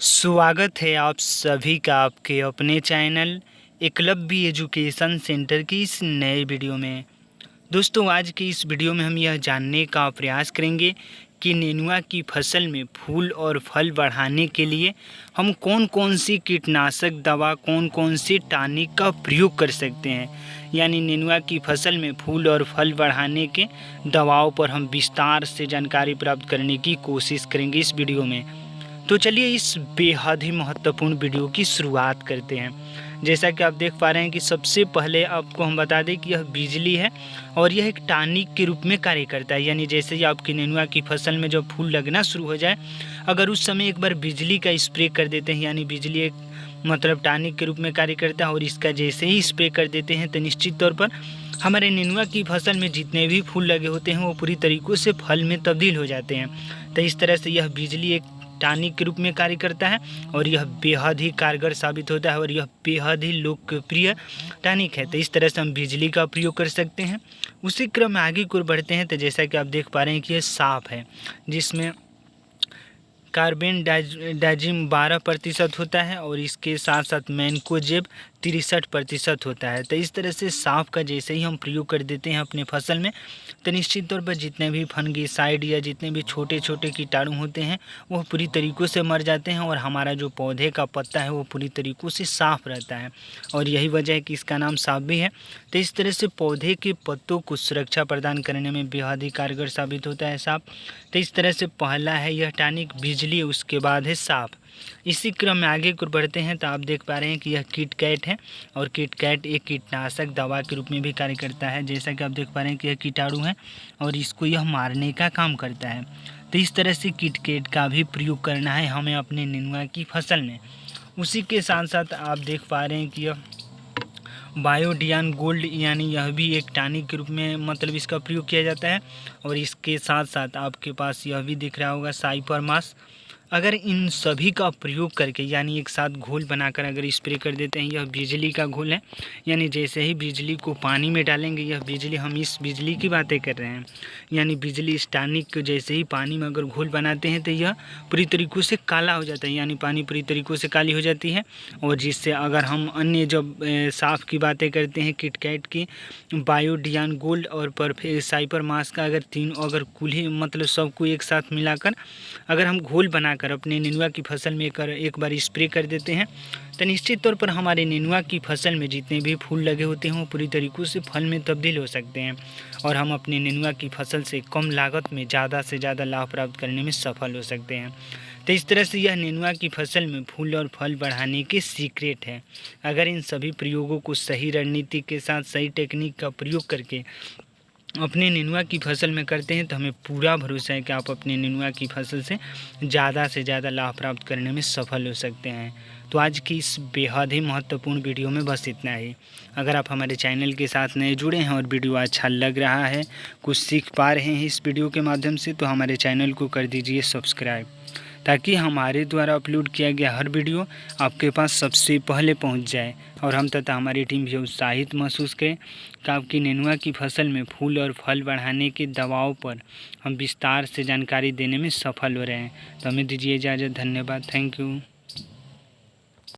स्वागत है आप सभी का आपके अपने चैनल एकलव्य एजुकेशन सेंटर की इस नए वीडियो में। दोस्तों, आज की इस वीडियो में हम यह जानने का प्रयास करेंगे कि नेनुआ की फसल में फूल और फल बढ़ाने के लिए हम कौन कौन सी कीटनाशक दवा, कौन कौन सी टॉनिक का प्रयोग कर सकते हैं। यानी नेनुआ की फसल में फूल और फल बढ़ाने के दवाओं पर हम विस्तार से जानकारी प्राप्त करने की कोशिश करेंगे इस वीडियो में। तो चलिए इस बेहद ही महत्वपूर्ण वीडियो की शुरुआत करते हैं। जैसा कि आप देख पा रहे हैं कि सबसे पहले आपको हम बता दें कि यह बिजली है और यह एक टॉनिक के रूप में कार्य करता है। यानी जैसे ही आपकी नेनुआ की फसल में जब फूल लगना शुरू हो जाए, अगर उस समय एक बार बिजली का स्प्रे कर देते हैं, यानी बिजली एक टॉनिक के रूप में कार्य करता है और इसका जैसे ही स्प्रे कर देते हैं तो निश्चित तौर पर हमारे नेनुआ की फसल में जितने भी फूल लगे होते हैं वो पूरी तरीक़ों से फल में तब्दील हो जाते हैं। तो इस तरह से यह बिजली एक टॉनिक के रूप में कार्य करता है और यह बेहद ही कारगर साबित होता है और यह बेहद ही लोकप्रिय टॉनिक है। तो इस तरह से हम बिजली का प्रयोग कर सकते हैं। उसी क्रम में आगे की ओर बढ़ते हैं तो जैसा कि आप देख पा रहे हैं कि यह साफ है, जिसमें कार्बन डाइजिम 12% होता है और इसके साथ साथ मैनकोजेब 63% होता है। तो इस तरह से साफ का जैसे ही हम प्रयोग कर देते हैं अपने फसल में तो निश्चित तौर पर जितने भी फंगिसाइड या जितने भी छोटे छोटे कीटाणु होते हैं वो पूरी तरीक़ों से मर जाते हैं और हमारा जो पौधे का पत्ता है वो पूरी तरीक़ों से साफ़ रहता है और यही वजह है कि इसका नाम साफ भी है। तो इस तरह से पौधे के पत्तों को सुरक्षा प्रदान करने में बेहद ही कारगर साबित होता है साफ। तो इस तरह से पहला है यह टॉनिक बिजली, उसके बाद है साफ। इसी क्रम में आगे को बढ़ते हैं तो आप देख पा रहे हैं कि यह किटकैट है और किटकैट एक कीटनाशक दवा के रूप में भी कार्य करता है। जैसा कि आप देख पा रहे हैं कि यह कीटाणु है और इसको यह मारने का काम करता है। तो इस तरह से किटकैट का भी प्रयोग करना है हमें अपने नेनुआ की फसल में। उसी के साथ साथ आप देख पा रहे हैं कि यह बायोडियान गोल्ड, यानी यह भी एक टॉनिक के रूप में इसका प्रयोग किया जाता है और इसके साथ साथ आपके पास यह भी दिख रहा होगा साइपरमास। अगर इन सभी का प्रयोग करके यानी एक साथ घोल बनाकर अगर स्प्रे कर देते हैं, यह बिजली का घोल है। यानी जैसे ही बिजली को पानी में डालेंगे, यह बिजली, हम इस बिजली की बातें कर रहे हैं, यानी बिजली इस टॉनिक को जैसे ही पानी में अगर घोल बनाते हैं तो यह पूरी तरीक़ों से काला हो जाता है, यानी पानी पूरी तरीक़ों से काली हो जाती है। और जिससे अगर हम अन्य जब साफ़ की बातें करते हैं किटकैट की, बायोडियान गोल्ड और साइपरमास का, अगर तीनों अगर कुल सबको एक साथ मिलाकर अगर हम घोल बनाकर अपने नेनुआ की फसल में एक बार स्प्रे कर देते हैं तो निश्चित तौर पर हमारे नेनुआ की फसल में जितने भी फूल लगे होते हैं वो पूरी तरीक़ों से फल में तब्दील हो सकते हैं और हम अपने नेनुआ की फसल से कम लागत में ज़्यादा से ज़्यादा लाभ प्राप्त करने में सफल हो सकते हैं। तो इस तरह से यह नेनुआ की फसल में फूल और फल बढ़ाने के सीक्रेट है। अगर इन सभी प्रयोगों को सही रणनीति के साथ सही टेक्निक का प्रयोग करके अपने नेनुआ की फसल में करते हैं तो हमें पूरा भरोसा है कि आप अपने नेनुआ की फसल से ज़्यादा लाभ प्राप्त करने में सफल हो सकते हैं। तो आज की इस बेहद ही महत्वपूर्ण वीडियो में बस इतना ही। अगर आप हमारे चैनल के साथ नए जुड़े हैं और वीडियो अच्छा लग रहा है, कुछ सीख पा रहे हैं इस वीडियो के माध्यम से, तो हमारे चैनल को कर दीजिए सब्सक्राइब, ताकि हमारे द्वारा अपलोड किया गया हर वीडियो आपके पास सबसे पहले पहुंच जाए और हम तथा हमारी टीम भी उत्साहित महसूस करें कि आपकी नेनुआ की फसल में फूल और फल बढ़ाने की दवाओं पर हम विस्तार से जानकारी देने में सफल हो रहे हैं। तो हमें दीजिए इजाज़त। धन्यवाद। Thank you.